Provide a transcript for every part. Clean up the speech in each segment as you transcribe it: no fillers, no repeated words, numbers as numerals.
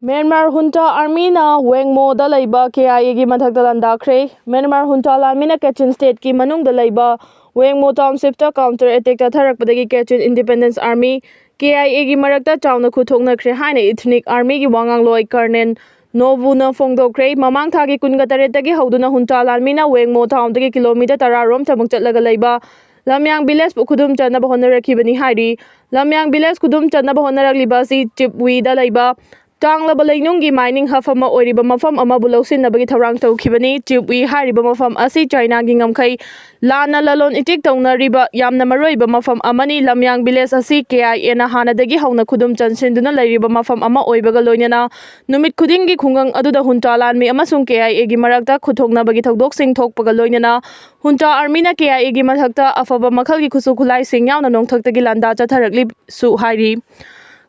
Myanmar Junta Army na Wengmo da laiba KIA gi mathakta landakre. Myanmar Junta Lamina Kachin State ki manung da laiba Wengmo Township ta counter attack ta tharakpadagi Kachin Independence Army KIA gi marakta chawna khuthoknakre haina Ethnic Army gi wangang loi Colonel Nobu na phongdokre mamang thagi kunga taretagi hauduna Junta Lamina Wengmo town tagi kilometer 10 rom thamuk chatlaga laiba Lamyang village khudum chanaba honarakibani hairi Lamyang village khudum chanaba honarakliba si Chipwi da laiba Tanglaba Lainungi mining hafama oiriba mafam ama bulausin nabagi tharang tawkhibani Chipwi hariba mafam asi China gi ngamkhai lana lalon itik tawnariba yamna maroiba mafam amani Lamyang village asi KIA na hanadagi hauna khudum chansinduna lairiba mafam ama oibaga loinana numit khudingi khungang aduda Junta Lanmi amasung KIA gi marakta khuthoknabagi thokdoksing thokpaga loinana Junta Army na KIA gi mathakta afaba makhalgi khusu khulai sing yauna nongthaktagi landa chatharakli su hairi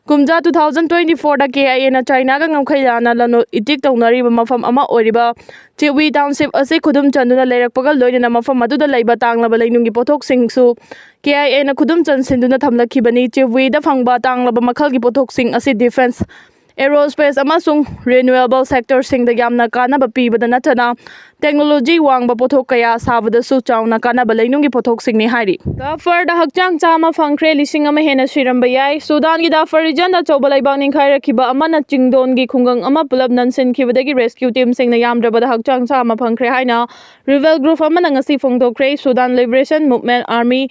Kumja 2024 da KIA na China ga ngamkhai lana lano itik tawnariba mafam ama oiriba Chipwi Township asi khudum chanduna leirakpaga loinana mafam aduda laiba tanglaba lainungi pothok singsu KIA na khudum chansinduna thamlakhibani Chipwi da phangba tanglaba makhalgi pothok sing asi defense aerospace amasung renewable sector sing da yamna kanaba pibada natana technology wangba pothok kaya sabada su chawna kanaba lainungi pothok sing ni hairi Dafar da Hakchang chama phangkhre lising ama Henna Sire Naga Sudan gi Dafar region da chobalai ning khaira khiba amana chingdon gi khungang ama pulap nansen khibadagi rescue team sing na yamdraba da Hakchang chama phangkhre haina rebel group amana ngasi phongdokre Sudan Liberation Movement Army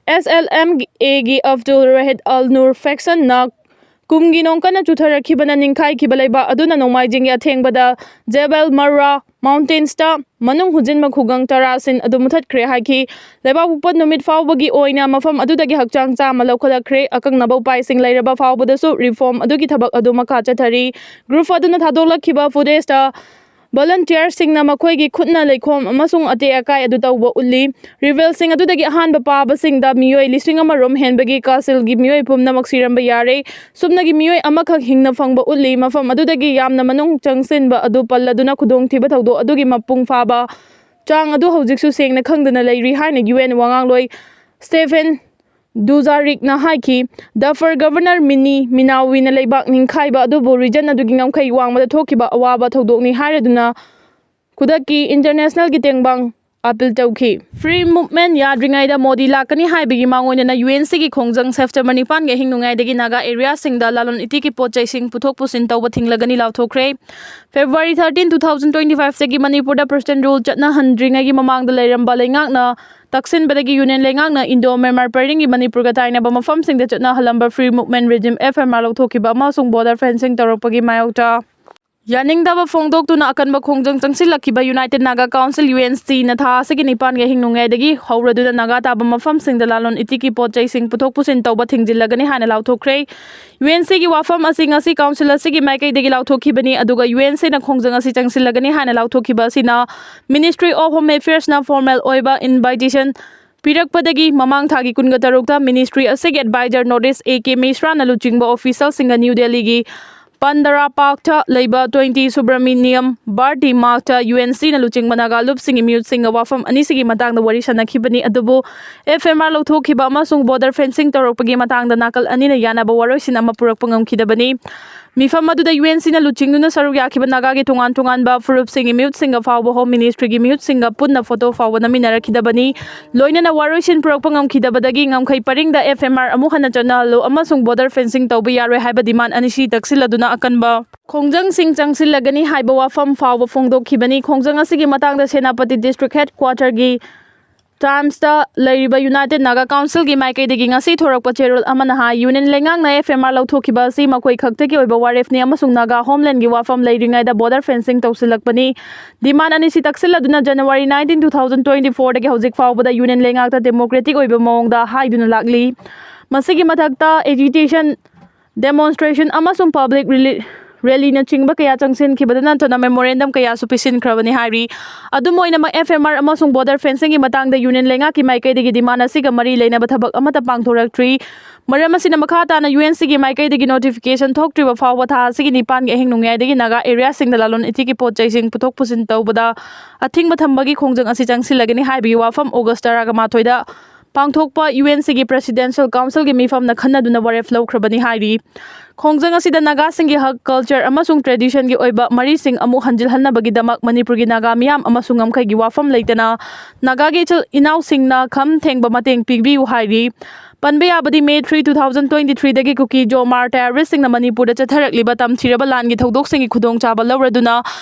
SLM gi Abdul Rahid Al Nur faction na Kumgi nongkana chutharakibana ningkhai kibalaiba aduna nongmaijing ya thengbada Jebel Marra Mountains ta manung hujinma khugang tarasin adu muthatkre haiki leba upat numit fawbagi oina mafam adudagi Hakchang chama lokhalakre akang nabau paising lairaba fawbadasu reform adugi thabak adu makha chathari group aduna thadolakhiba footage ta volunteer singna makhoigi khutna leikhom amasung ate akai adu tawba ulli rebel sing adudagi ahanba paba singda Meeoi lising ama rom henbagi kasil gi Meeoi pumna maksiramba yare subnagi Meeoi amakhak hingna phangba ulli mafam adudagi yamna manung changsinba adu palladuna khudong thiba thawdo adugi mapung faba chang adu hojiksu sengna khangdana leiri haina UN wangang loi Stephen Duzarik na haiki Dafar Governor Meeoi na leibak ningkhaiba adubu region adugi ngamkhai wangmada thokiba awaba thodokni hairaduna kudaki international gi tengbang appeal tawki free movement yadringaida Modi lakani haibigi mangoina UNC gi khongjang September 9 ge hingnungai dagi Naga area singda lalon itiki pochai sing puthok pusin tawba thinglagani lawthokre February 13 2025 segi Manipur da president rule chatna handringai gi mamang da leiramba leingakna Taksin badagi Union lengakna Indo-Myanmar paringi Manipur ga tainaba mafam singda chatna halamba free movement regime FMR lawthokiba amasung border fencing tawrakpagi mayokta Yaningdaba phongdoktuna akanba khongjang changsilakiba United Naga Council UNC na tha asigi nipan ge hingnungai dagi hauraduna Naga taba mafam singda lalon itiki pochai sing puthok pusin tawba thingjillagani hana lawthokre UNC gi wafam asi ngasi council asigi maikai dagi lawthokibani aduga UNC na khongjang asi changsilagani hana lawthokiba sina Ministry of Home Affairs na formal oiba invitation Pirakpadagi mamang thagi kunga tarukta Ministry asigi advisor notice AK Mishra na luchingba official singa New Delhi gi Pandara Parkta Labor 20 Subramaniam Bharti Markta UNC na luching managa lup singi mute singa wafam anisigi matang da wari sanakhibani adubu FMR lawthokhiba amasung border fencing tawrakpagi matang da nakal anina yanaba waroisin ama purakpa ngamkhidabani Mifam aduda UNC na luching nuna saruk yakhiba Naga gi tungan ba furup singi mute singa fawba Home Ministry gi mute singa punna photo fawba naminarakhidabani loina na waroisin purakpa ngamkhidabadagi ngamkhai paringda FMR amu hana chanalo amasung border fencing tawba yaroi haiba demand anisi taksiladuna akanba Khongjang sing changsilagani haiba wafam fawba phongdokhibani khongjang asigi matangda Senapati District Headquarter gi Times ta Lairiba United Naga Council gi maikai degi ngasi thorakpa cherol amana ha Union lengang na FMR lawthokhiba si makoi khaktaki oiba waref ni amasung Naga homeland gi wafam leiringai da border fencing tawsilakpani demand ani si taksiladuna January 19 2024 dagi hojik fawba da Union lengak ta democratic oiba mawng da haiduna lakli masigi mathakta agitation demonstration amasung public rally na chingba kaya changsin khibadana tona memorandum kaya supisin khrabani hairi adumoina ma FMR amasung border fencing gi matangda Union lenga ki maikai degi demand asiga mari leina bathabak amata pangthoraktri maram asina makha tana UNC gi maikai degi notification thoktriba fawba tha asigi nipan ge hingnungai degi Naga area singda lalon itiki pochai sing puthok pusin tawbada athingba thambagi khongjang asi changsilagani haibi wafam August 18 da पांथोकपा UNCꯒꯤ Presidential Councilꯒꯤ ꯃꯤꯐꯝꯅ ꯈꯟꯅꯗꯨꯅ ꯋꯥꯔꯦꯞ ꯂꯧꯈ꯭ꯔꯕꯅꯤ ꯍꯥꯏꯔꯤ ꯈꯣꯡꯖꯪ ꯑꯁꯤꯗ ꯅꯥꯒꯥꯁꯤꯡꯒꯤ ꯍꯛ culture ꯑꯃꯁꯨꯡ ꯇ꯭ꯔꯦꯗꯤꯁꯟꯒꯤ ꯑꯣꯏꯕ ꯃꯔꯤꯁꯤꯡ ꯑꯃꯨꯛ ꯍꯟꯖꯤꯜꯍꯟꯅꯕꯒꯤꯗꯃꯛ ꯃꯅꯤꯄꯨꯔꯒꯤ ꯅꯥꯒꯥ ꯃꯤꯌꯥꯝ ꯑꯃꯁꯨꯡ ꯉꯝꯈꯩꯒꯤ ꯋꯥꯐꯝ ꯂꯩꯇꯅ ꯅꯥꯒꯥꯒꯤ ꯏꯅꯥꯎꯁꯤꯡꯅ ꯈꯝ ꯊꯦꯡꯕ ꯃꯇꯦꯡ ꯄꯤꯕꯤꯌꯨ ꯍꯥꯏꯔꯤ ꯄꯟꯕ ꯌꯥꯕꯗꯤ May 3, 2023 ꯗꯒꯤ ꯖꯣꯃꯥꯔ ꯇꯦꯔरिꯁꯁꯤꯡꯅ ꯃꯅꯤꯄꯨꯔꯗ ꯆꯠꯊꯔꯛꯂꯤꯕ ꯇꯝꯊꯤꯔꯕ ꯂꯥꯟꯒꯤ ꯊꯧꯗꯣꯛꯁꯤꯡꯒꯤ ꯈꯨꯗꯣꯡꯆꯥꯕ ꯂꯧꯔꯗꯨꯅ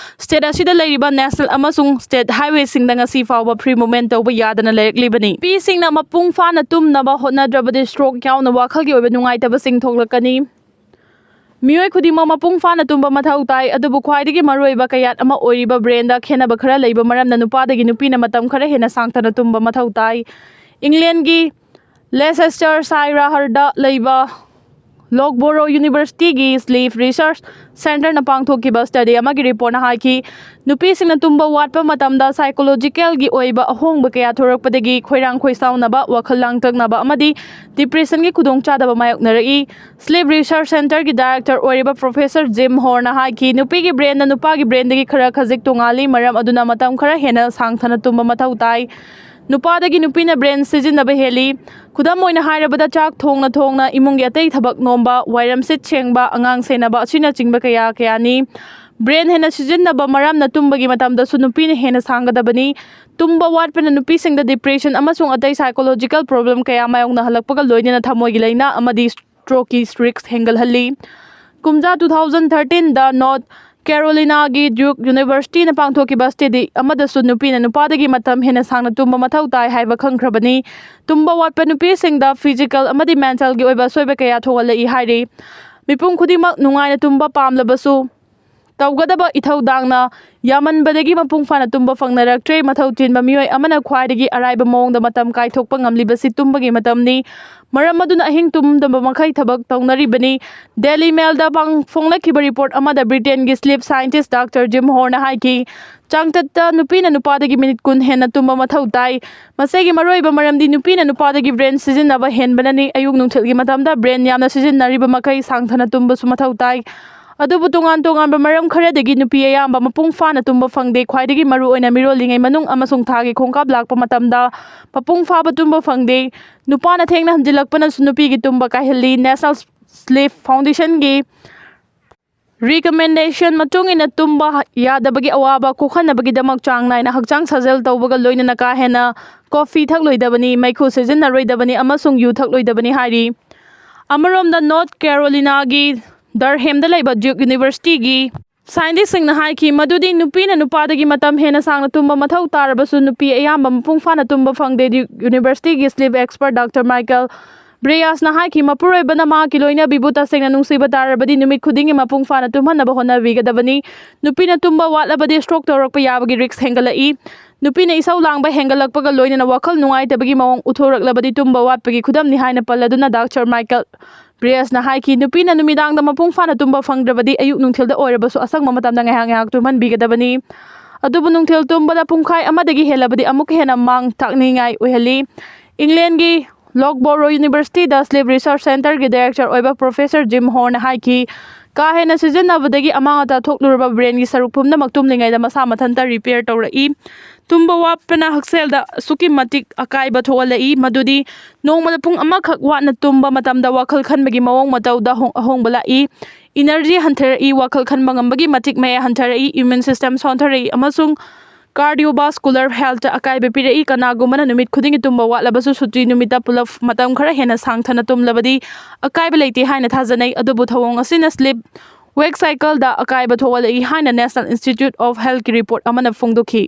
ꯁ꯭ꯇꯦꯠ ꯑꯁꯤꯗ ꯂꯩꯔꯤꯕ ꯅꯦꯁꯅꯦꯜ ꯑꯃꯁꯨꯡ ꯁ꯭ꯇꯦꯠ ꯍꯥꯏꯋꯦꯁꯤꯡꯗ ꯉꯁꯤ ꯐꯥꯎꯕ ꯐ꯭ꯔꯤ ꯃꯨꯚꯃꯦꯟꯠ ꯇꯧꯕ ꯌꯥꯗꯅ ꯂꯩꯔꯛꯂꯤꯕꯅꯤ ꯅꯨꯄꯤꯁꯤꯡꯅ ꯃꯄꯨꯡ ꯐꯥꯅ ꯇꯨꯝꯅꯕ ꯍꯣꯠꯅꯗ꯭ꯔꯕꯗꯤ ꯁ꯭ꯇ꯭ꯔꯣꯛ ꯌꯥꯎꯅ ꯋꯥꯈꯜꯒꯤ ꯑꯣꯏꯕ ꯅꯨꯡꯉꯥꯏꯇꯕꯁꯤꯡ ꯊꯣꯛꯂꯛꯀꯅꯤ ꯃꯤꯑꯣꯏ ꯈꯨꯗꯤꯡꯃꯛ ꯃꯄꯨꯡ ꯐꯥꯅ ꯇꯨꯝꯕ ꯃꯊꯧ ꯇꯥꯏ ꯑꯗꯨꯕꯨ ꯈ꯭ꯋꯥꯏꯗꯒꯤ ꯃꯔꯨꯑꯣꯏꯕ ꯀꯌꯥꯠ ꯑꯃ ꯑꯣꯏꯔꯤꯕ ꯕ꯭ꯔꯦꯟꯗ ꯈꯦꯟꯅꯕ ꯈꯔ ꯂꯩꯕ ꯃꯔꯝꯅ ꯅꯨꯄꯥꯗꯒꯤ ꯅꯨꯄꯤꯅ ꯃꯇꯝ ꯈꯔ ꯍꯦꯟꯅ ꯁꯥꯡꯊꯅ ꯇꯨꯝꯕ ꯃꯊꯧ ꯇꯥꯏ ꯏꯪꯂꯦꯟꯗꯒꯤ ꯂꯦꯁꯦꯁꯇꯔ ꯁꯥꯏꯔꯍꯔꯗ ꯂꯩꯕ ꯂꯣꯛꯕꯣꯔꯣ ꯌꯨꯅꯤꯚꯔꯁꯤꯇꯤꯒꯤ ꯁ꯭ꯂꯤꯞ ꯔꯤꯁꯔꯆ ꯁꯦꯟꯇꯔꯅ ꯄꯥꯡꯊꯣꯛꯈꯤꯕ ꯁ꯭ꯇꯗꯤ ꯑꯃꯒꯤ ꯔꯤꯄꯣꯔꯠꯅ ꯍꯥꯏꯈꯤ ꯅꯨꯄꯤꯁꯤꯡꯅ ꯇꯨꯝꯕ ꯋꯥꯠꯄ ꯃꯇꯝꯗ ꯁꯥꯏꯀꯣꯂꯣꯖꯤꯀꯦꯜꯒꯤ ꯑꯣꯏꯕ ꯑꯍꯣꯡꯕ ꯀꯌꯥ ꯊꯣꯔꯛꯄꯗꯒꯤ ꯈꯣꯏꯔꯥꯡ ꯈꯣꯏꯁꯥꯎꯅꯕ ꯋꯥꯈꯜ ꯂꯥꯡꯇꯛꯅꯕ ꯑꯃꯗꯤ ꯗꯤꯄ꯭ꯔꯦꯁꯟꯒꯤ ꯈꯨꯗꯣꯡꯆꯥꯗꯕ ꯃꯥꯌꯣꯛꯅꯔꯛꯏ ꯁ꯭ꯂꯤꯞ ꯔꯤꯁꯔꯆ ꯁꯦꯟꯇꯔꯒꯤ ꯗꯥꯏꯔꯦꯛꯇꯔ ꯑꯣꯏꯔꯤꯕ ꯄ꯭ꯔꯣꯐꯦꯁꯔ ꯖꯤꯝ ꯍꯣꯔꯅ ꯍꯥꯏꯈꯤ ꯅꯨꯄꯤꯒꯤ ꯕ꯭ꯔꯦꯟꯅ ꯅꯨꯄꯥꯒꯤ ꯕ꯭ꯔꯦꯟꯗꯒꯤ ꯈꯔ ꯈꯖꯤꯛ ꯇꯣꯉꯥꯜꯂꯤ ꯃꯔꯝ ꯑꯗꯨꯅ ꯃꯇꯝ ꯈꯔ ꯍꯦꯟꯅ ꯁꯥꯡꯊꯅ ꯇꯨꯝꯕ ꯃꯊꯧ ꯇꯥꯏ ꯅꯨꯄꯥꯗꯒꯤ ꯅꯨꯄꯤꯅ ꯕ꯭ꯔꯦꯟ ꯁꯤꯖꯤꯟꯅꯕ ꯍꯦꯜꯂꯤ ꯈꯨꯗꯝ ꯑꯣꯏꯅ ꯍꯥꯏꯔꯕꯗ ꯆꯥꯛ ꯊꯣꯡꯅ ꯏꯃꯨꯡꯒꯤ ꯑꯇꯩ ꯊꯕꯛ ꯅꯣꯝꯕ ꯋꯥꯏꯔꯝ ꯁꯤꯠ ꯁꯦꯡꯕ ꯑꯉꯥꯡ ꯁꯦꯟꯅꯕ ꯑꯁꯤꯅꯆꯤꯡꯕ ꯀꯌꯥꯅꯤ ꯕ꯭ꯔꯦꯟ ꯍꯦꯟꯅ ꯁꯤꯖꯤꯟꯅꯕ ꯃꯔꯝꯅ ꯇꯨꯝꯕꯒꯤ ꯃꯇꯝꯗꯁꯨ ꯅꯨꯄꯤꯅ ꯍꯦꯟꯅ ꯁꯥꯡꯒꯗꯕꯅꯤ ꯇꯨꯝꯕ ꯋꯥꯠꯄꯅ ꯅꯨꯄꯤꯁꯤꯡꯗ ꯗꯤꯄ꯭ꯔꯦꯁꯟ ꯑꯃꯁꯨꯡ ꯑꯇꯩ ꯁꯥꯏꯀꯣꯂꯣꯖꯤꯀꯦꯜ ꯄ꯭ꯔꯣꯕ꯭ꯂꯦꯝ ꯀꯌꯥ ꯃꯥꯌꯣꯛꯅꯍꯜꯂꯛꯄꯒ ꯂꯣꯏꯅꯅ ꯊꯃꯣꯏꯒꯤ ꯂꯥꯏꯅꯥ ꯑꯃꯗꯤ ꯁ꯭ꯇ꯭ꯔꯣꯛꯀꯤ ꯔꯤꯁꯛ ꯍꯦꯟꯒꯠꯍꯜꯂꯤ ꯀꯨꯝꯖꯥ 2013ꯗ ꯅꯣꯔꯊ ꯀꯦꯔꯣꯂꯤꯅꯥꯒꯤ ꯗ꯭ꯌꯨꯛ ꯌꯨꯅꯤꯚꯔꯁꯤꯇꯤꯅ ꯄꯥꯡꯊꯣꯛꯈꯤꯕ ꯁ꯭ꯇꯗꯤ ꯑꯃꯗꯁꯨ ꯅꯨꯄꯤꯅ ꯅꯨꯄꯥꯗꯒꯤ ꯃꯇꯝ ꯍꯦꯟꯅ ꯁꯥꯡꯅ ꯇꯨꯝꯕ ꯃꯊꯧ ꯇꯥꯏ ꯍꯥꯏꯕ ꯈꯪꯈ꯭ꯔꯕꯅꯤ ꯇꯨꯝꯕ ꯋꯥꯠꯄ ꯅꯨꯄꯤꯁꯤꯡꯗ ꯐꯤꯖꯤꯀꯦꯜ ꯑꯃꯗꯤ ꯃꯦꯟꯇꯦꯜꯒꯤ ꯑꯣꯏꯕ ꯑꯁꯣꯏꯕ ꯀꯌꯥ ꯊꯣꯛꯍꯜꯂꯛꯏ ꯍꯥꯏꯔꯤ ꯃꯤꯄꯨꯝ ꯈꯨꯗꯤꯡꯃꯛ ꯅꯨꯡꯉꯥꯏꯅ ꯇꯨꯝꯕ ꯄꯥꯝꯂꯕꯁꯨ ꯇꯧꯒꯗꯕ ꯏꯊꯧꯗꯥꯡꯅ ꯌꯥꯝꯃꯟꯕꯗꯒꯤ ꯃꯄꯨꯡ ꯐꯥꯅ ꯇꯨꯝꯕ ꯐꯪꯅꯔꯛꯇ꯭ꯔꯦ ꯃꯊꯧ ꯆꯤꯟꯕ ꯃꯤꯑꯣꯏ ꯑꯃꯅ ꯈ꯭ꯋꯥꯏꯗꯒꯤ ꯑꯔꯥꯏꯕ ꯃꯑꯣꯡꯗ ꯃꯇꯝ ꯀꯥꯏꯊꯣꯛꯄ ꯉꯝꯂꯤꯕꯁꯤ ꯇꯨꯝꯕꯒꯤ ꯃꯇꯝꯅꯤ ꯃꯔꯝ ꯑꯗꯨꯅ ꯑꯍꯤꯡ ꯇꯨꯝꯗꯕ ꯃꯈꯩ ꯊꯕꯛ ꯇꯧꯅꯔꯤꯕꯅꯤ ꯗꯦꯂꯤ ꯃꯦꯜꯗ ꯐꯣꯡꯂꯛꯈꯤꯕ ꯔꯤꯄꯣꯔꯠ ꯑꯃꯗ ꯕ꯭ꯔꯤꯇꯦꯟꯒꯤ ꯁ꯭ꯂꯤꯞ ꯁꯥꯏꯟꯇꯤꯁꯠ ꯗꯥꯛꯇꯔ ꯖꯤꯝ ꯍꯣꯔꯅ ꯍꯥꯏꯈꯤ ꯆꯥꯡꯆꯠꯇ ꯅꯨꯄꯤꯅ ꯅꯨꯄꯥꯗꯒꯤ ꯃꯤꯅꯤꯠ 10 ꯍꯦꯟꯅ ꯇꯨꯝꯕ ꯃꯊꯧ ꯇꯥꯏ ꯃꯁꯤꯒꯤ ꯃꯔꯨꯑꯣꯏꯕ ꯃꯔꯝꯗꯤ ꯅꯨꯄꯤꯅ ꯅꯨꯄꯥꯗꯒꯤ ꯕ꯭ꯔꯦꯟ ꯁꯤꯖꯤꯟꯅꯕ ꯍꯦꯟꯕꯅꯅꯤ ꯑꯌꯨꯛ ꯅꯨꯡꯊꯤꯜꯒꯤ ꯃꯇꯝꯗ ꯕ꯭ꯔꯦꯟ ꯌꯥꯝꯅ ꯁꯤꯖꯤꯟꯅꯔꯤꯕ ꯃꯈꯩ ꯁꯥꯡꯊꯅ ꯇꯨꯝꯕꯁꯨ ꯃꯊꯧ ꯇꯥꯏ ꯑꯗꯨꯕꯨ ꯇꯣꯉꯥꯟꯕ ꯃꯔꯝ ꯈꯔꯗꯒꯤ ꯅꯨꯄꯤ ꯑꯌꯥꯝꯕ ꯃꯄꯨꯡ ꯐꯥꯅ ꯇꯨꯝꯕ ꯐꯪꯗꯦ ꯈ꯭ꯋꯥꯏꯗꯒꯤ ꯃꯔꯨꯑꯣꯏꯅ ꯃꯤꯔꯣꯜꯂꯤꯉꯩ ꯃꯅꯨꯡ ꯑꯃꯁꯨꯡ ꯊꯥꯒꯤ ꯈꯣꯡꯀꯥꯞ ꯂꯥꯛꯄ ꯃꯇꯝꯗ ꯃꯄꯨꯡ ꯐꯥꯕ ꯇꯨꯝꯕ ꯐꯪꯗꯦ ꯅꯨꯄꯥꯅ ꯊꯦꯡꯅ ꯍꯟꯖꯤꯜꯂꯛꯄꯅꯁꯨ ꯅꯨꯄꯤꯒꯤ ꯇꯨꯝꯕ ꯀꯥꯏꯍꯜꯂꯤ ꯅꯦꯁꯅꯦꯜ ꯁ꯭ꯂꯤꯞ ꯐꯥꯎꯟꯗꯦꯁꯟꯒꯤ ꯔꯤꯀꯃꯦꯟꯗꯦꯁꯟ ꯃꯇꯨꯡ ꯏꯟꯅ ꯇꯨꯝꯕ ꯌꯥꯗꯕꯒꯤ ꯑꯋꯥꯕ ꯀꯣꯛꯍꯟꯅꯕꯒꯤꯗꯃꯛ ꯆꯥꯡ ꯅꯥꯏꯅ ꯍꯛꯆꯥꯡ ꯁꯥꯖꯦꯜ ꯇꯧꯕꯒ ꯂꯣꯏꯅꯅ ꯀꯥ ꯍꯦꯟꯅ ꯀꯣꯐꯤ ꯊꯛꯂꯣꯏꯗꯕꯅꯤ ꯃꯩꯈꯨ ꯁꯤꯖꯤꯟꯅꯔꯣꯏꯗꯕꯅꯤ ꯑꯃꯁꯨꯡ ꯌꯨ ꯊꯛꯂꯣꯏꯗꯕꯅꯤ ꯍꯥꯏꯔꯤ ꯑꯃꯔꯣꯝꯗ ꯅꯣꯔꯊ ꯀꯦꯔꯣꯂꯤꯅꯥꯒꯤ ꯗꯔꯍꯦꯝꯗ ꯂꯩꯕ ꯗ꯭ꯌꯨꯛ ꯌꯨꯅꯤꯚꯔꯁꯤꯇꯤꯒꯤ ꯁꯥꯏꯟꯇꯤꯁꯠꯁꯤꯡꯅ ꯍꯥꯏꯈꯤ ꯃꯗꯨꯗꯤ ꯅꯨꯄꯤꯅ ꯅꯨꯄꯥꯗꯒꯤ ꯃꯇꯝ ꯍꯦꯟꯅ ꯁꯥꯡꯅ ꯇꯨꯝꯕ ꯃꯊꯧ ꯇꯥꯔꯕꯁꯨ ꯅꯨꯄꯤ ꯑꯌꯥꯝꯕ ꯃꯄꯨꯡ ꯐꯥꯅ ꯇꯨꯝꯕ ꯐꯪꯗꯦ ꯗ꯭ꯌꯨꯛ ꯌꯨꯅꯤꯚꯔꯁꯤꯇꯤꯒꯤ ꯁ꯭ꯂꯤꯞ ꯑꯦꯛꯁꯄꯔꯠ ꯗꯥꯛꯇꯔ ꯃꯥꯏꯀꯦꯜ ꯕ꯭ꯔꯦꯌꯥꯁꯅ ꯍꯥꯏꯈꯤ ꯃꯄꯨꯔꯣꯏꯕꯅ ꯃꯍꯥꯛꯀꯤ ꯂꯣꯏꯅꯕꯤꯕꯨ ꯇꯁꯦꯡꯅ ꯅꯨꯡꯁꯤꯕ ꯇꯥꯔꯕꯗꯤ ꯅꯨꯃꯤꯠ ꯈꯨꯗꯤꯡꯒꯤ ꯃꯄꯨꯡ ꯐꯥꯅ ꯇꯨꯝꯍꯟꯅꯕ ꯍꯣꯠꯅꯕꯤꯒꯗꯕꯅꯤ ꯅꯨꯄꯤꯅ ꯇꯨꯝꯕ ꯋꯥꯠꯂꯕꯗꯤ ꯁ꯭ꯇ꯭ꯔꯣꯛ ꯇꯧꯔꯛꯄ ꯌꯥꯕꯒꯤ ꯔꯤꯁꯛ ꯍꯦꯟꯒꯠꯂꯛꯏ ꯅꯨꯄꯤꯅ ꯏꯁꯧ ꯂꯥꯡꯕ ꯍꯦꯟꯒꯠꯂꯛꯄꯒ ꯂꯣꯏꯅꯅ ꯋꯥꯈꯜ ꯅꯨꯡꯉꯥꯏꯇꯕꯒꯤ ꯃꯑꯣꯡ ꯎꯠꯊꯣꯔꯛꯂꯕꯗꯤ ꯇꯨꯝꯕ ꯋꯥꯠꯄꯒꯤ ꯈꯨꯗꯝꯅꯤ ꯍꯥꯏꯅ ꯄꯜꯂꯗꯨꯅ ꯗꯥꯛꯇꯔ ꯃꯥꯏꯀꯦꯜ ꯕ꯭ꯔꯦꯌꯥꯁꯅ ꯍꯥꯏꯈꯤ ꯅꯨꯄꯤꯅ ꯅꯨꯃꯤꯗꯥꯡꯗ ꯃꯄꯨꯡ ꯐꯥꯅ ꯇꯨꯝꯕ ꯐꯪꯗ꯭ꯔꯕꯗꯤ ꯑꯌꯨꯛ ꯅꯨꯡꯊꯤꯜꯗ ꯑꯣꯏꯔꯕꯁꯨ ꯑꯁꯪꯕ ꯃꯇꯝꯗ ꯉꯥꯏꯍꯥꯛ ꯇꯨꯝꯍꯟꯕꯤꯒꯗꯕꯅꯤ ꯑꯗꯨꯕꯨ ꯅꯨꯡꯊꯤꯜ ꯇꯨꯝꯕꯗ ꯄꯨꯡꯈꯥꯏ ꯑꯃꯗꯒꯤ ꯍꯦꯜꯂꯕꯗꯤ ꯑꯃꯨꯛꯀ ꯍꯦꯟꯅ ꯃꯥꯡ ꯇꯥꯛꯅꯤꯡꯉꯥꯏ ꯑꯣꯏꯍꯜꯂꯤ ꯏꯪꯂꯦꯟꯗꯒꯤ ꯂꯣꯛꯕꯣꯔꯣ ꯌꯨꯅꯤꯚꯔꯁꯤꯇꯤꯗ ꯁ꯭ꯂꯤꯞ ꯔꯤꯁꯔꯆ ꯁꯦꯟꯇꯔꯒꯤ ꯗꯥꯏꯔꯦꯛꯇꯔ ꯑꯣꯏꯕ ꯄ꯭ꯔꯣꯐꯦꯁꯔ ꯖꯤꯝ ꯍꯣꯔꯅ ꯍꯥꯏꯈꯤ ꯀꯥ ꯍꯦꯟꯅ ꯁꯤꯖꯤꯟꯅꯕꯗꯒꯤ ꯑꯃꯥꯡ ꯑꯇꯥ ꯊꯣꯛꯂꯨꯔꯕ ꯕ꯭ꯔꯦꯟꯒꯤ ꯁꯔꯨꯛ ꯄꯨꯝꯅꯃꯛ ꯇꯨꯝꯂꯤꯉꯩꯗ ꯃꯁꯥ ꯃꯊꯟꯇ ꯔꯤꯄꯦꯌꯔ ꯇꯧꯔꯛꯏ ꯇꯨꯝꯕ ꯋꯥꯠꯄꯅ ꯍꯛꯁꯦꯜꯗ ꯑꯁꯨꯛꯀꯤ ꯃꯇꯤꯛ ꯑꯀꯥꯏꯕ ꯊꯣꯛꯍꯜꯂꯛꯏ ꯃꯗꯨꯗꯤ ꯅꯣꯡꯃꯗ ꯄꯨꯡ ꯑꯃꯈꯛ ꯋꯥꯠꯅ ꯇꯨꯝꯕ ꯃꯇꯝꯗ ꯋꯥꯈꯜ ꯈꯟꯕꯒꯤ ꯃꯑꯣꯡ ꯃꯇꯧꯗ ꯑꯍꯣꯡꯕ ꯂꯥꯛꯏ ꯏꯅꯔꯖꯤ ꯍꯟꯊꯔꯛꯏ ꯋꯥꯈꯜ ꯈꯟꯕ ꯉꯝꯕꯒꯤ ꯃꯇꯤꯛ ꯃꯌꯥꯏ ꯍꯟꯊꯔꯛꯏ ꯏꯝꯃ꯭ꯌꯨꯟ ꯁꯤꯁꯇꯦꯝ ꯁꯣꯟꯊꯔꯛꯏ ꯑꯃꯁꯨꯡ ꯀꯥꯔꯗꯤꯑꯣꯚꯥꯁꯀꯨꯂꯔ ꯍꯦꯜꯊꯇ ꯑꯀꯥꯏꯕ ꯄꯤꯔꯛꯏ ꯀꯅꯥꯒꯨꯝꯕꯅ ꯅꯨꯃꯤꯠ ꯈꯨꯗꯤꯡꯒꯤ ꯇꯨꯝꯕ ꯋꯥꯠꯂꯕꯁꯨ ꯁꯨꯇꯤ ꯅꯨꯃꯤꯠꯇ ꯄꯨꯂꯞ ꯃꯇꯝ ꯈꯔ ꯍꯦꯟꯅ ꯁꯥꯡꯊꯅ ꯇꯨꯝꯂꯕꯗꯤ ꯑꯀꯥꯏꯕ ꯂꯩꯇꯦ ꯍꯥꯏꯅ ꯊꯥꯖꯅꯩ ꯑꯗꯨꯕꯨ ꯊꯧꯑꯣꯡ ꯑꯁꯤꯅ ꯁ꯭ꯂꯤꯞ ꯋꯦꯛ ꯁꯥꯏꯀꯜꯗ ꯑꯀꯥꯏꯕ ꯊꯣꯛꯍꯜꯂꯛꯏ ꯍꯥꯏꯅ ꯅꯦꯁꯅꯦꯜ ꯏꯟꯁꯇꯤꯇ꯭ꯌꯨꯠ ꯑꯣꯐ ꯍꯦꯜꯊꯀꯤ ꯔꯤꯄꯣꯔꯠ ꯑꯃꯅ ꯐꯣꯡꯗꯣꯛꯈꯤ